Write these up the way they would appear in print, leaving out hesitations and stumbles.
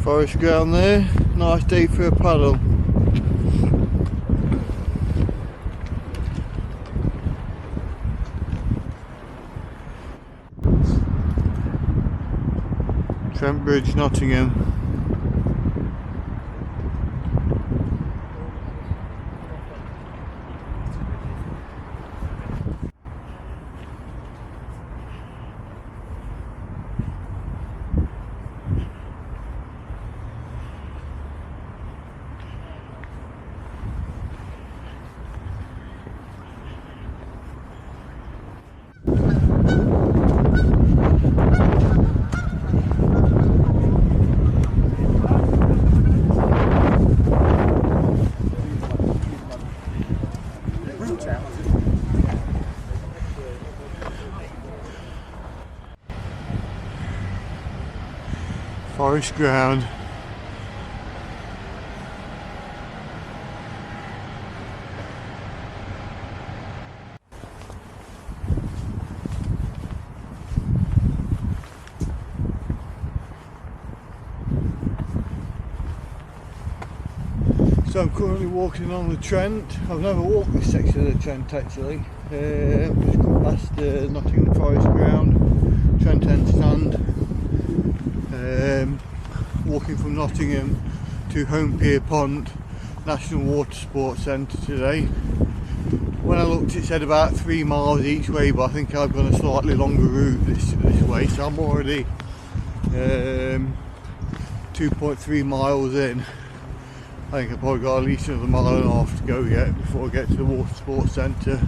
Forest ground there, nice day for a paddle. Trent Bridge, Nottingham. Forest ground. So I'm currently walking along the Trent. I've never walked this section of the Trent actually. Just come past the Nottingham Forest ground, Trent End stand. Walking from Nottingham to Holme Pierrepont National Water Sports Centre today. When I looked it said about 3 miles each way, but I think I've gone a slightly longer route this way, so I'm already 2.3 miles in. I think I've probably got at least another mile and a half to go yet before I get to the Water Sports Centre.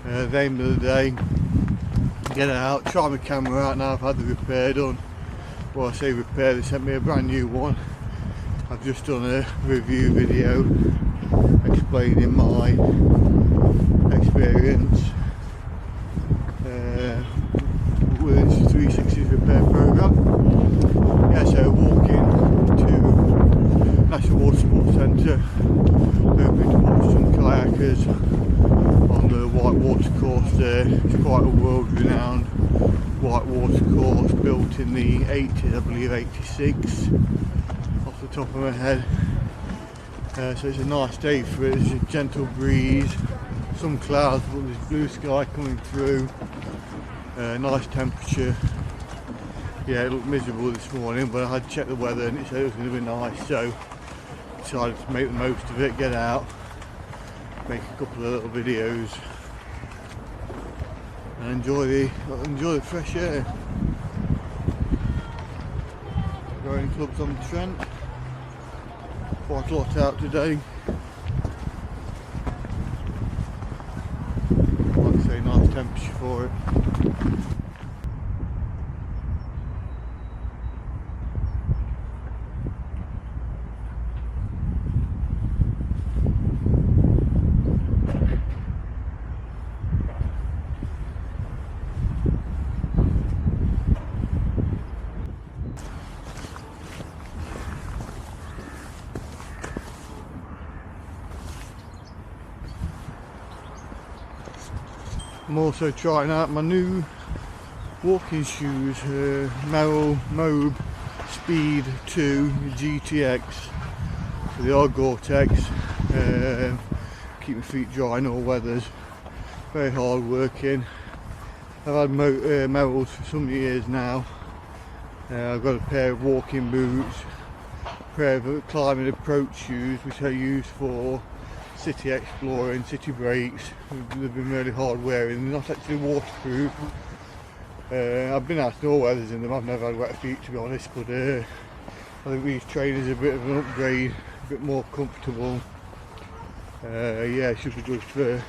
The aim of the day, get out, try my camera out now I've had the repair done. Well, I say repair, they sent me a brand new one. I've just done a review video explaining my experience with this 360 repair program. Yeah, so walking to National Water Sports Centre, hoping to watch some kayakers on the white water course there. It's quite a world renowned white water course, built in the 80s, I believe 86 off the top of my head. So it's a nice day for it. There's a gentle breeze, some clouds, but there's blue sky coming through, nice temperature. Yeah, it looked miserable this morning, but I had checked the weather and it said it was going to be nice, so decided to make the most of it, get out, make a couple of little videos and enjoy the fresh air. Rowing clubs on the Trent, quite a lot out today. Like I say, nice temperature for it. I'm also trying out my new walking shoes, Merrell Mobe Speed 2 GTX. So they are Gore-Tex, keep my feet dry in all weathers, very hard working. I've had Merrells for some years now. I've got a pair of walking boots, a pair of climbing approach shoes which I use for city exploring, city breaks. They've been really hard wearing, they're not actually waterproof. I've been out in all weathers in them, I've never had wet feet to be honest, but I think these trainers are a bit of an upgrade, a bit more comfortable. Yeah, it should be good for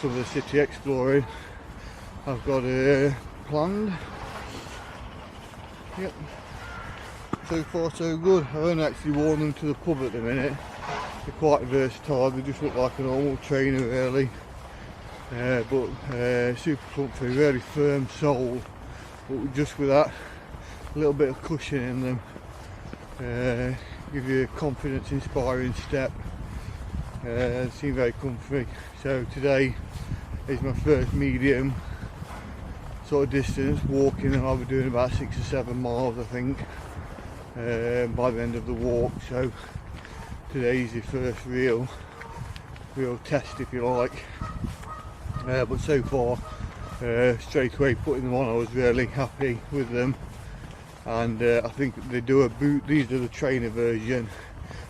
some of the city exploring I've got planned. Yep, so far so good. I've only actually worn them to the pub at the minute. They're quite versatile, they just look like a normal trainer really, but super comfy, really firm sole, but just with that little bit of cushion in them, give you a confidence inspiring step. Seem very comfy. So today is my first medium sort of distance walking, and I'll be doing about 6 or 7 miles I think. by the end of the walk. So today's the first real test, if you like. But so far, straight away putting them on, I was really happy with them. And I think they do a boot. These are the trainer version.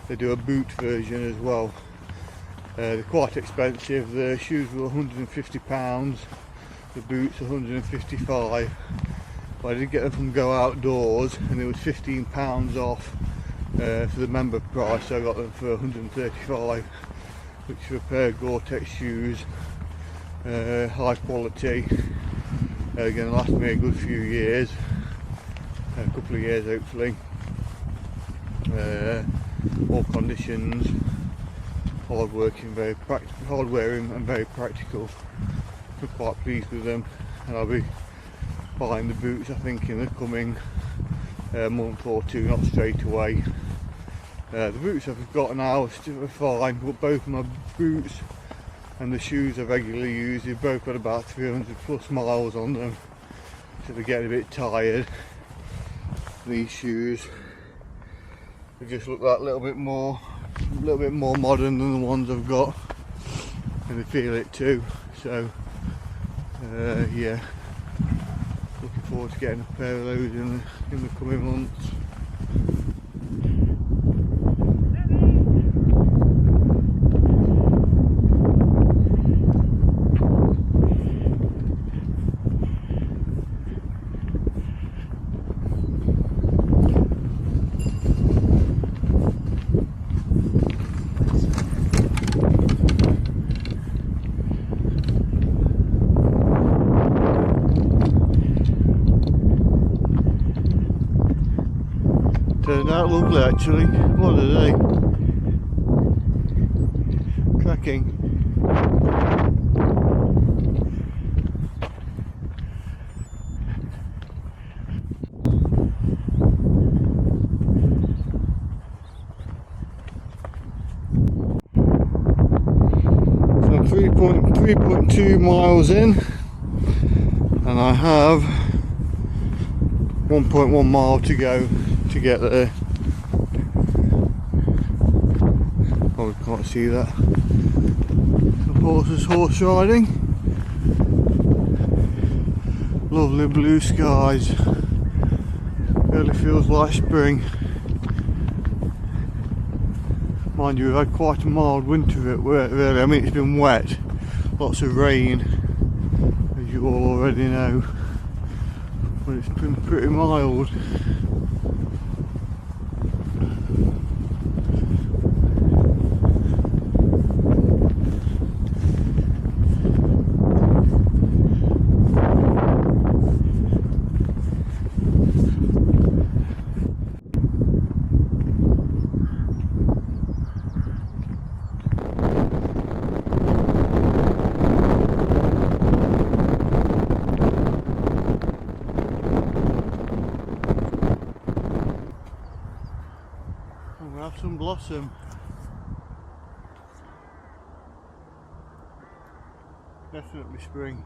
They do a boot version as well. They're quite expensive. The shoes were £150, the boots £155. But I did get them from Go Outdoors, and it was £15 off for the member price. So I got them for £135, which for a pair of Gore-Tex shoes, high quality. Going to last me a good few years, a couple of years hopefully. All conditions, hard wearing and very practical. I'm quite pleased with them, and I'll be buying the boots I think in the coming month or two, not straight away. The boots I've got now are still fine, but both my boots and the shoes I regularly use, they've both got about 300 plus miles on them, so they're getting a bit tired. These shoes, they just look that little bit more modern than the ones I've got, and they feel it too. So yeah, looking forward to getting a pair of those in the coming months. Turned out lovely actually. What are they? Cracking. So I'm 3.2 miles in, and I have 1.1 mile to go to get there. Oh, we can't see that. The horses horse riding. Lovely blue skies. Really feels like spring. Mind you, we've had quite a mild winter really. I mean, it's been wet, lots of rain, as you all already know, but it's been pretty mild. Have some blossom. Definitely spring.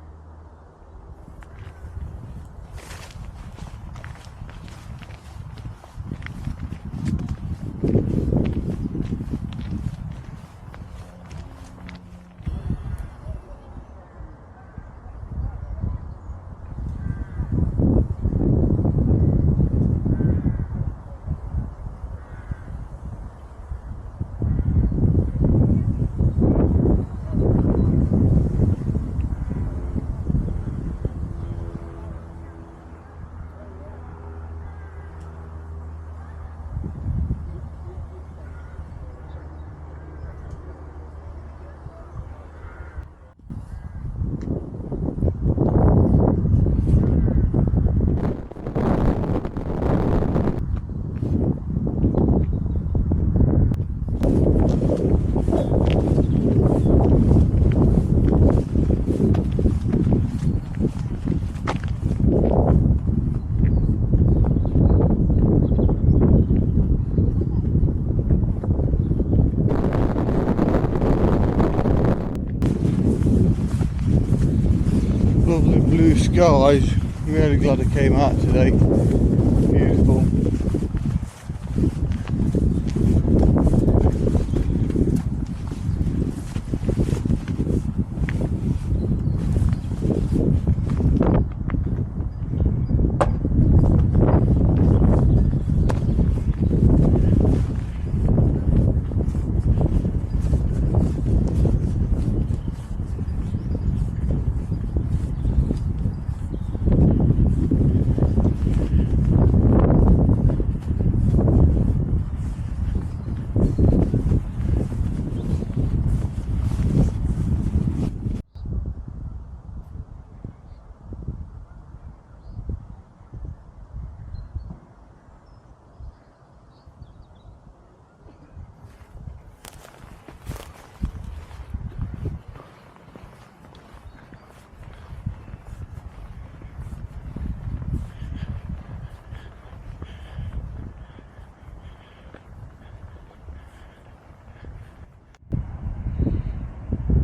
Lovely blue skies. I'm really glad I came out today. Beautiful.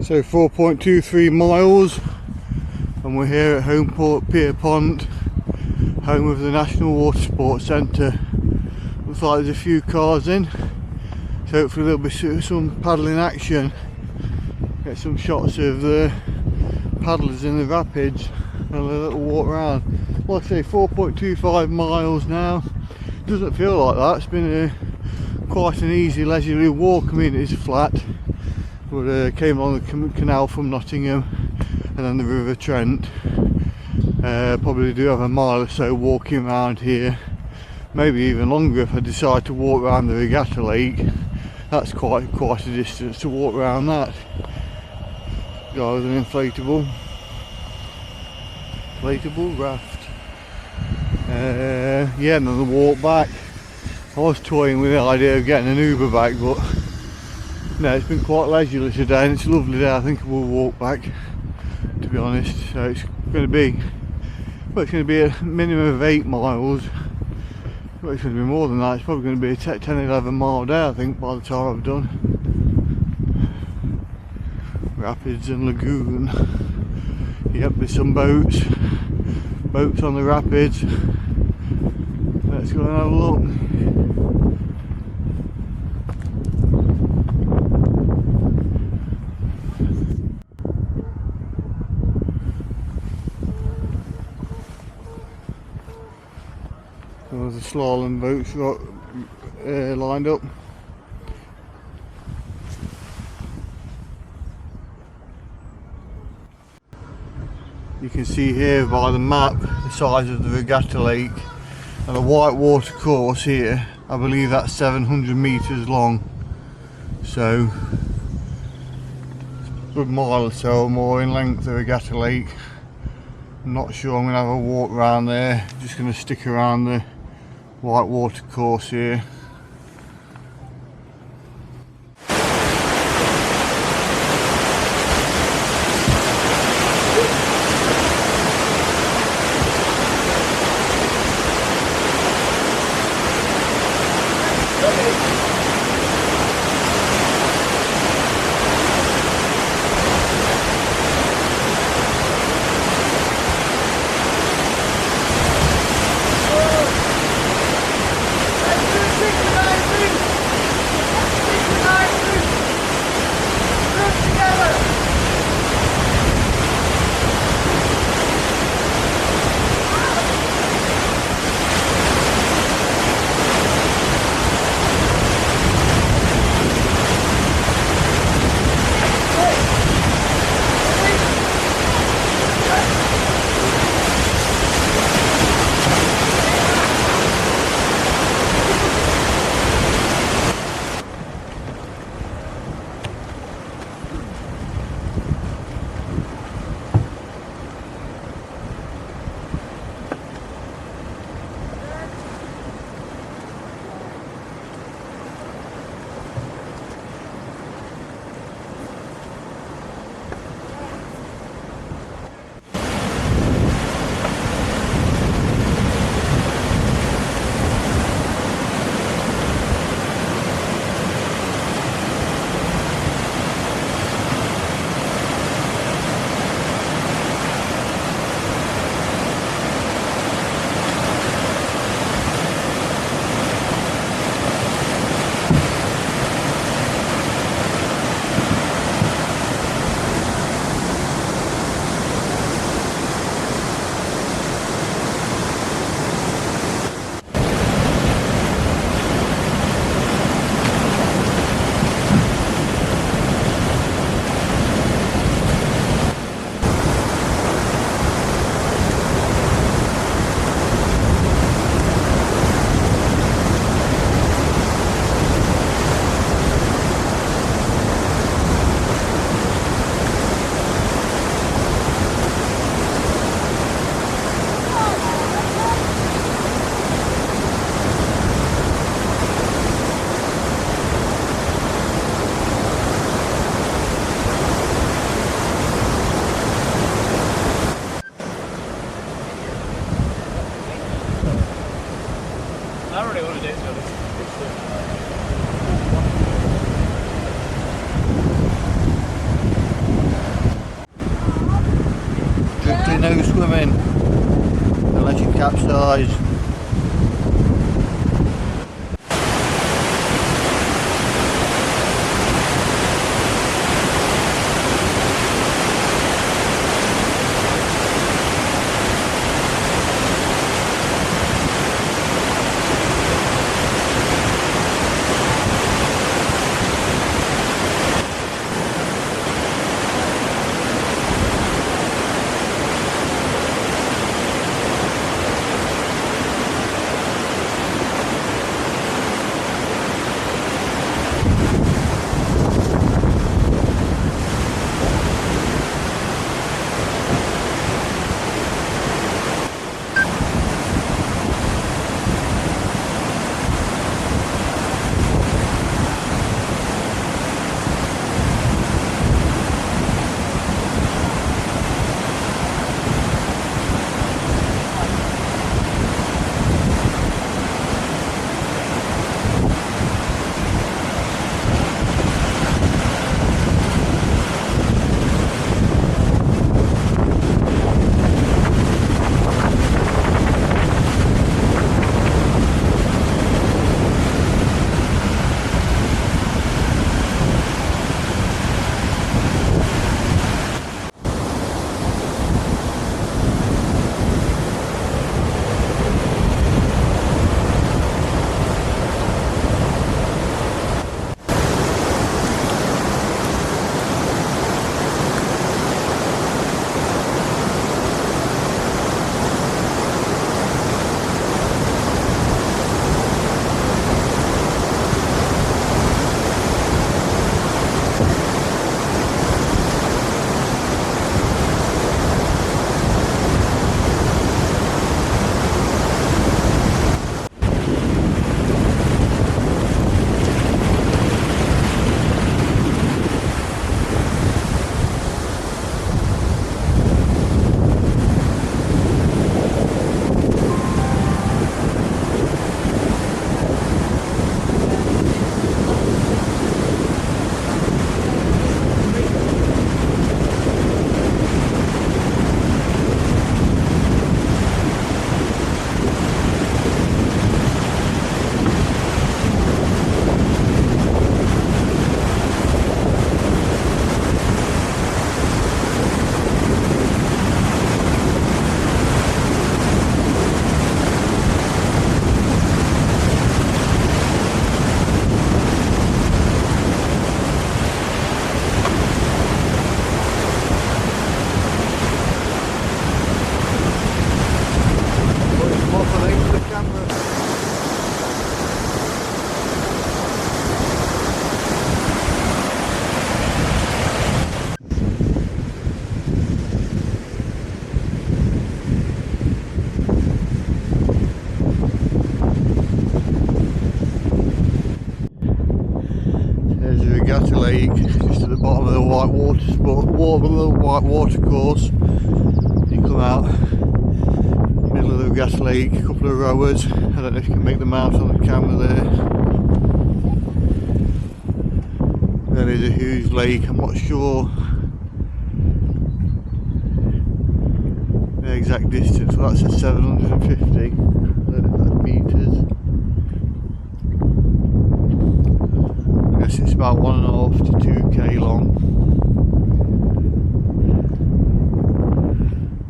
So 4.23 miles, and we're here at Holme Pierrepont, home of the National Water Sports Centre. Looks like there's a few cars in, so hopefully there'll be some paddling action. Get some shots of the paddlers in the rapids and a little walk around. Like I say, 4.25 miles now. Doesn't feel like that. It's been quite an easy leisurely walk. I mean, it is flat, but came along the canal from Nottingham and then the River Trent. Probably do have a mile or so walking around here, maybe even longer if I decide to walk around the Regatta Lake. That's quite a distance to walk around that. Rather than inflatable raft. Yeah, and then the walk back. I was toying with the idea of getting an Uber back, but no, it's been quite leisurely today, and it's a lovely day. I think we'll walk back, to be honest. So it's going to be, well, it's going to be a minimum of 8 miles. Well, it's going to be more than that. It's probably going to be a 10-11 mile day, I think, by the time I've done. Rapids and lagoon. Yep, there's some boats on the rapids. Let's go and have a look. There's the slalom boats lined up. You can see here by the map the size of the Regatta Lake, and the white water course here, I believe that's 700 metres long, so a good mile or so or more in length, the Regatta Lake. I'm not sure I'm going to have a walk around there, just going to stick around the white water course here. no swimming unless you capsize. Lake, just at the bottom of the white water course. You come out middle of the gas lake, a couple of rowers. I don't know if you can make them out on the camera there. There is a huge lake. I'm not sure the exact distance, but that's at 750 meters. It's about 1.5 to 2k long.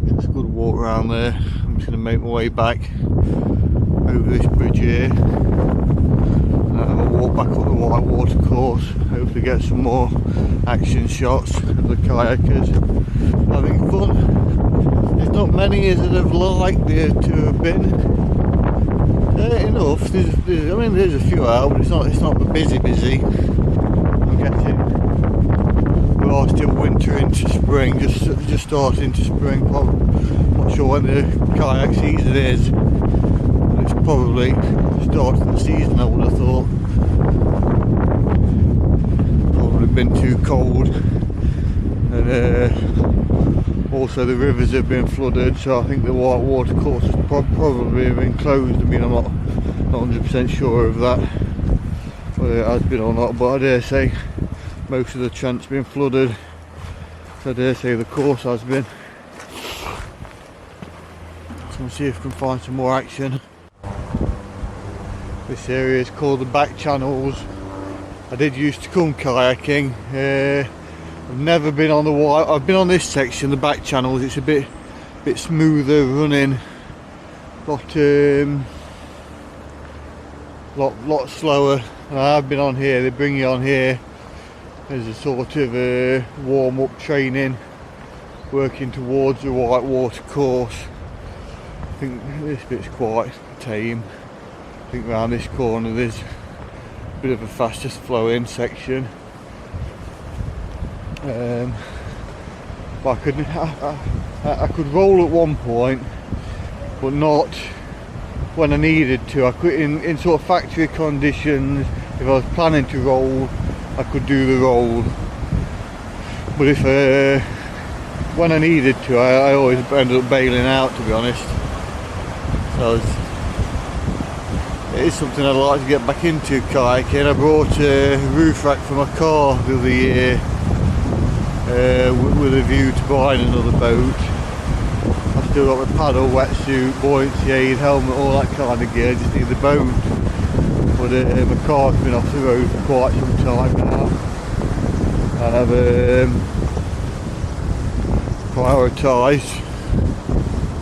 It's a good walk around there. I'm just going to make my way back over this bridge here and have a walk back up the white water course. Hopefully get some more action shots of the kayakers having fun. There's not many as that have liked there to have been. Enough. There's a few out, but it's not busy. I'm guessing we are still winter into spring, just starting to spring. Not sure when the kayak season is. It's probably start of the season, I would have thought. Probably been too cold, and also the rivers have been flooded, so I think the white water course has probably been closed. I mean, I'm not 100% sure of that, whether it has been or not, but I dare say most of the Trent's been flooded, so I dare say the course has been. and see if we can find some more action. This area is called the back channels. I did used to come kayaking. I've never been on the wide. I've been on this section, the back channels. It's a bit smoother running, lot slower. And I have been on here. They bring you on here as a sort of warm-up training, working towards the whitewater course. I think this bit's quite tame. I think around this corner there's a bit of a faster flowing section. But I could roll at one point, but not when I needed to. I could, in sort of factory conditions, if I was planning to roll, I could do the roll. But if when I needed to, I always ended up bailing out, to be honest. So it is something I'd like to get back into, kayaking. I brought a roof rack for my car the other year, with a view to buying another boat. I've still got my paddle, wetsuit, buoyancy aid, helmet, all that kind of gear. I just need the boat. But my car's been off the road for quite some time now, and I've prioritised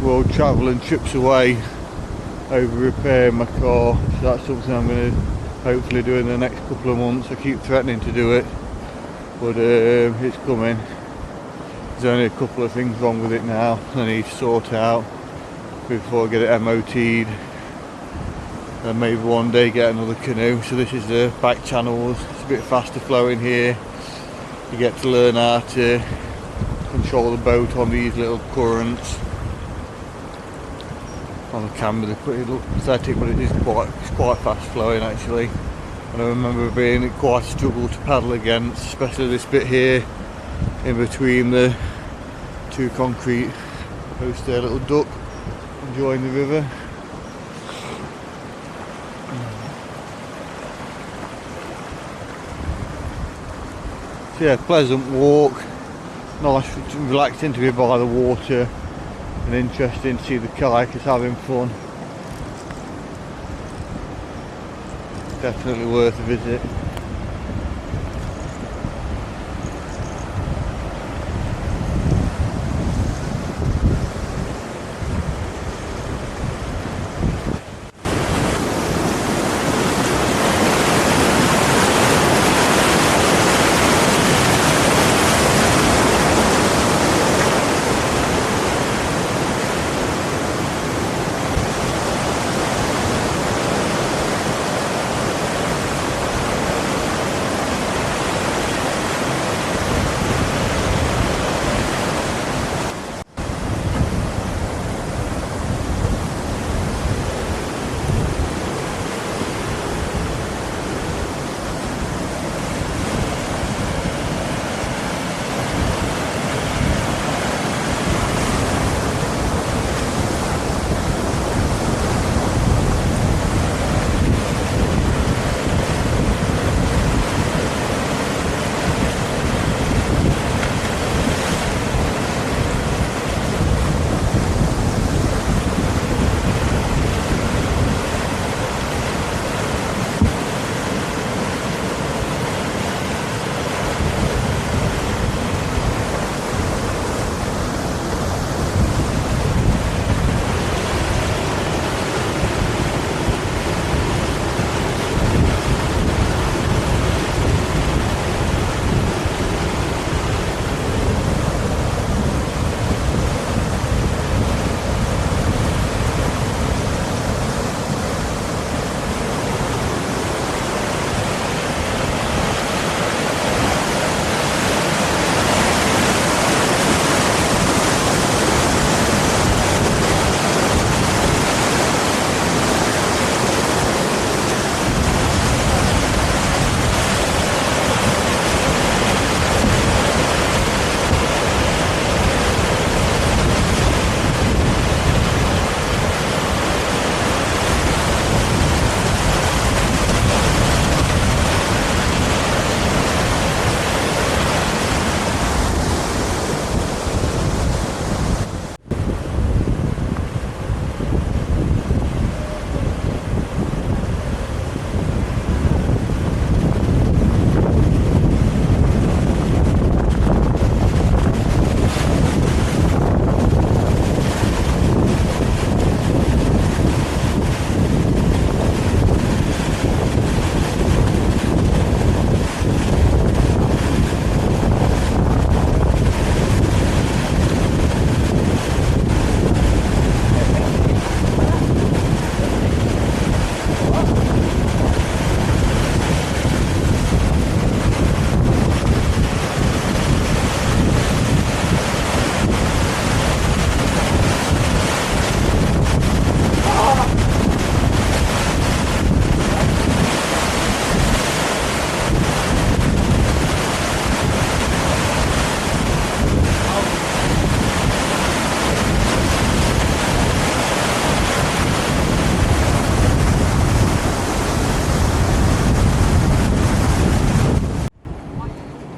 road travel and trips away over repairing my car. So that's something I'm going to hopefully do in the next couple of months. I keep threatening to do it, but it's coming. There's only a couple of things wrong with it now I need to sort out before I get it MOT'd, and maybe one day get another canoe. So this is the back channels. It's a bit faster flowing here. You get to learn how to control the boat on these little currents. On the camera they put it look pathetic, but it is quite fast flowing actually. And I remember being quite a struggle to paddle against, especially this bit here in between the two concrete posts there. Little duck enjoying the river. So yeah, pleasant walk, nice relaxing to be by the water, and interesting to see the kayakers having fun. Definitely worth a visit.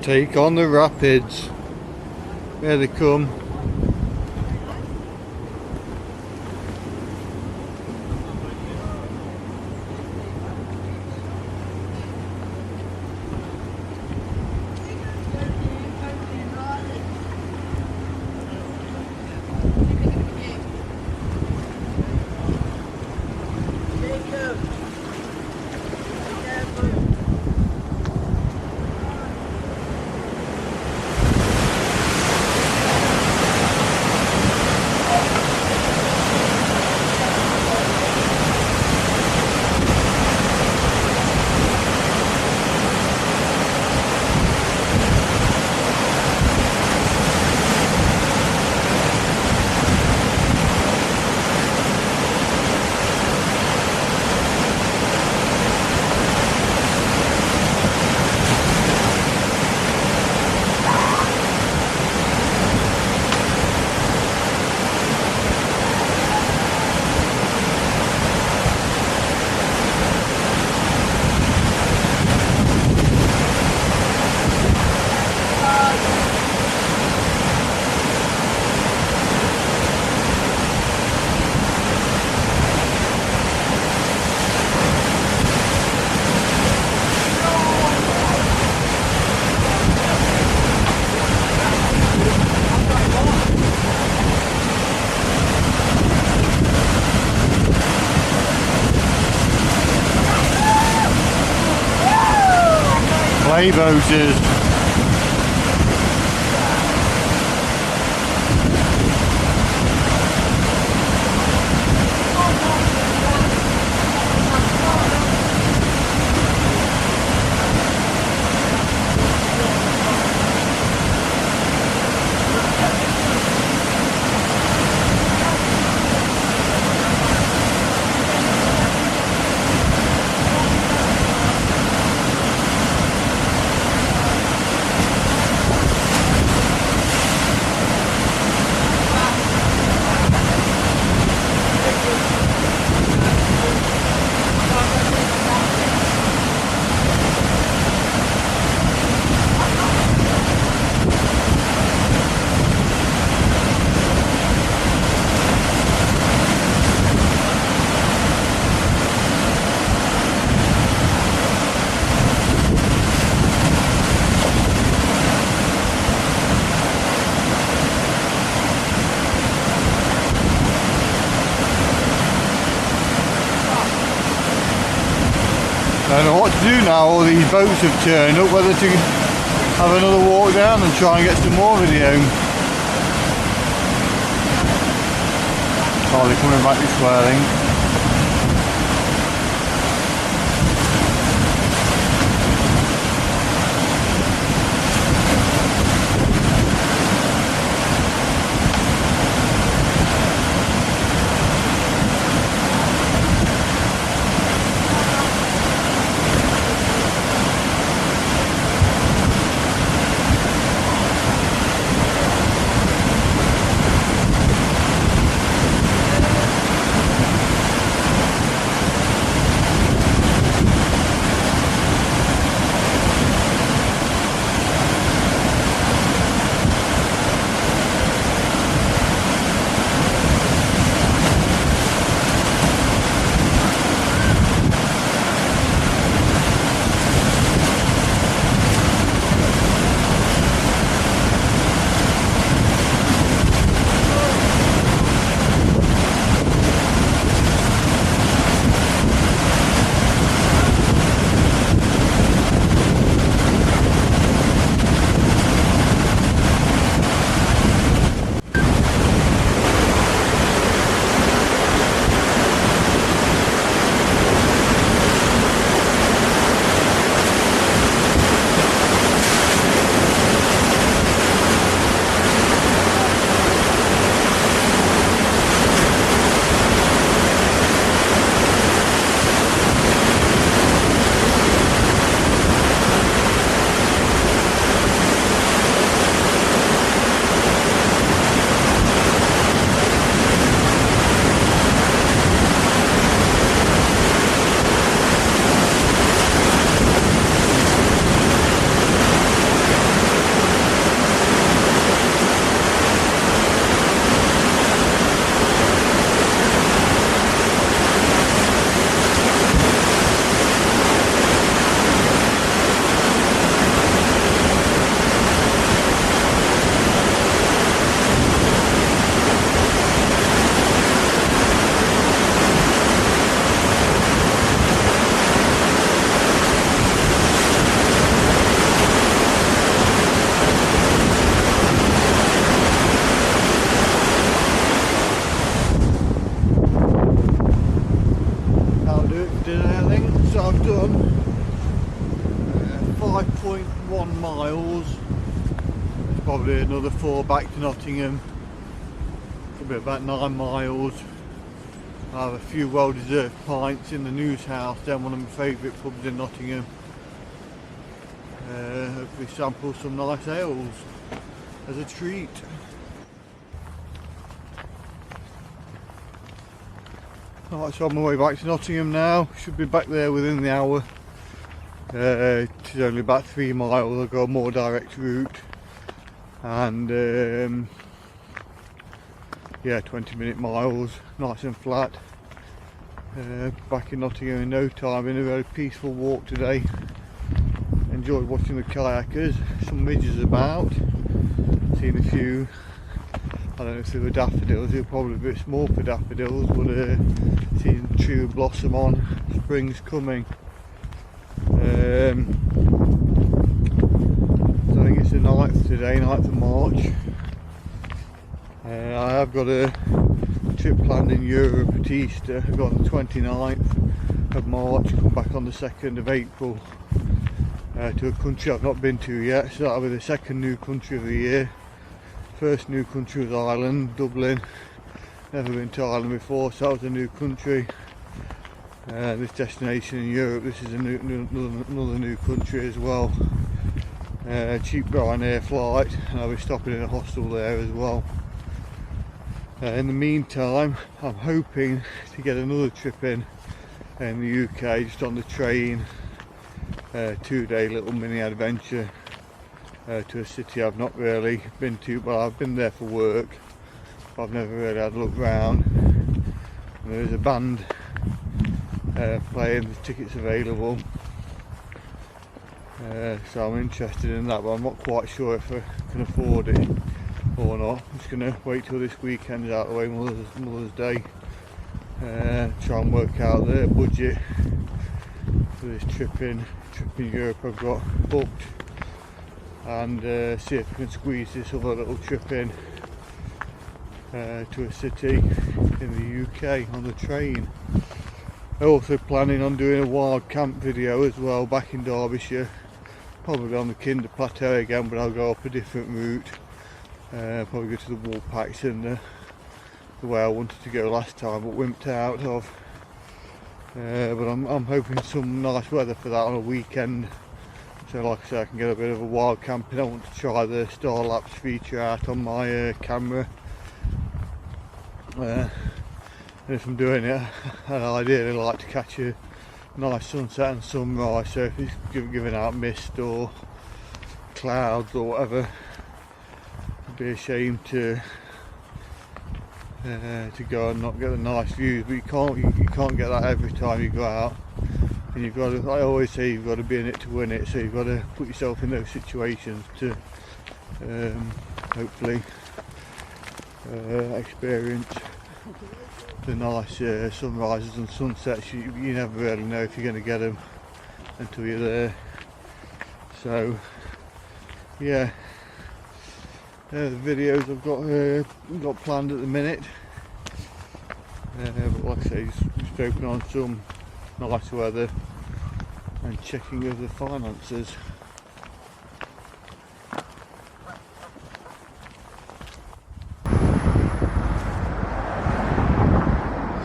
take on the rapids. There they come. Play boaters. I don't know what to do now. All these boats have turned up, whether to have another walk down and try and get some more video. Oh, they're coming back this way, I think. done 5.1 miles. Probably another 4 back to Nottingham. Could be about 9 miles. I have a few well-deserved pints in the News House, then one of my favourite pubs in Nottingham. Hopefully sample some nice ales as a treat. Right, so on my way back to Nottingham now. Should be back there within the hour. It's only about 3 miles. I've got a more direct route, and yeah, 20-minute miles, nice and flat. Back in Nottingham in no time. Been a very peaceful walk today. Enjoyed watching the kayakers. Some midges about. Seen a few. I don't know if they were daffodils. They were probably a bit small for daffodils, but seen true blossom on. Spring's coming. I think it's the 9th today, 9th of March. I have got a trip planned in Europe at Easter. I've got on the 29th of March, come back on the 2nd of April to a country I've not been to yet, so that'll be the second new country of the year. First new country was Ireland, Dublin. Never been to Ireland before, so that was a new country. This destination in Europe, this is another new country as well. Cheap Ryanair flight, and I'll be stopping in a hostel there as well. In the meantime, I'm hoping to get another trip in the UK, just on the train. 2-day little mini adventure to a city I've not really been to, but I've been there for work, but I've never really had a look round. And there is a band playing, the tickets available, so I'm interested in that, but I'm not quite sure if I can afford it or not. I'm just going to wait till this weekend's out of the way, Mother's Day, try and work out the budget for this trip in Europe I've got booked, and see if I can squeeze this other little trip in to a city in the UK on the train. I'm also planning on doing a wild camp video as well back in Derbyshire, probably on the Kinder Plateau again, but I'll go up a different route. Probably go to the Woolpacks and the way I wanted to go last time but wimped out of. But I'm hoping some nice weather for that on a weekend, so like I say, I can get a bit of a wild camping. I want to try the star lapse feature out on my camera, and if I'm doing it, I'd ideally like to catch a nice sunset and sunrise, so if it's giving out mist or clouds or whatever, it'd be a shame to go and not get the nice views. But you can't get that every time you go out, and you've got to, I always say, you've got to be in it to win it, so you've got to put yourself in those situations to hopefully experience the nice sunrises and sunsets. You never really know if you're going to get them until you're there. So yeah, the videos I've got planned at the minute, but like I say, just focusing on some nice weather and checking of the finances.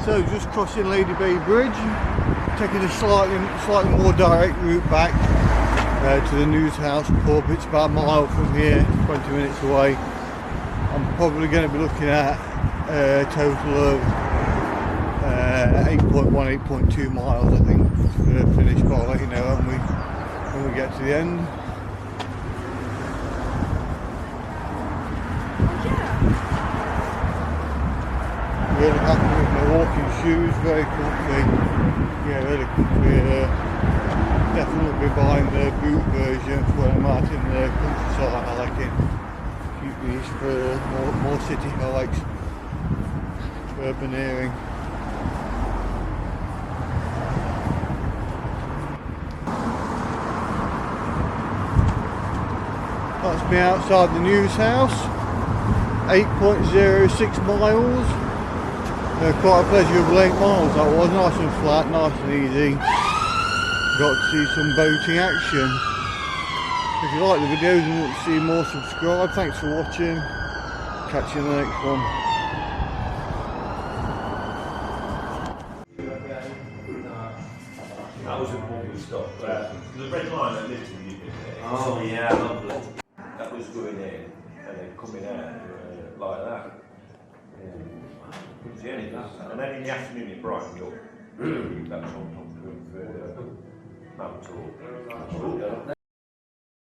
So just crossing Lady Bay Bridge, taking a slightly more direct route back to the News House pub. It's about a mile from here, 20 minutes away. I'm probably going to be looking at a total of 8.1, 8.2 miles, I think, to finish, but I'll let you know when we get to the end. Really happy with my walking shoes, very comfy. Yeah, really comfy. Definitely be buying the boot version for when I'm out in the countryside. I like it. Keep these for more city hikes, urbaneering. That's me outside the News House. 8.06 miles. Quite a pleasurable 8 miles that was, nice and flat, nice and easy. got to see some boating action. If you like the videos and want to see more, subscribe. Thanks for watching. Catch you in the next one. That was a bubble stop. The red line that lifted you. Oh yeah, lovely. That was going in and then coming out like that. Yeah. And then in the afternoon it brightened up. That's on top of Mount Talk.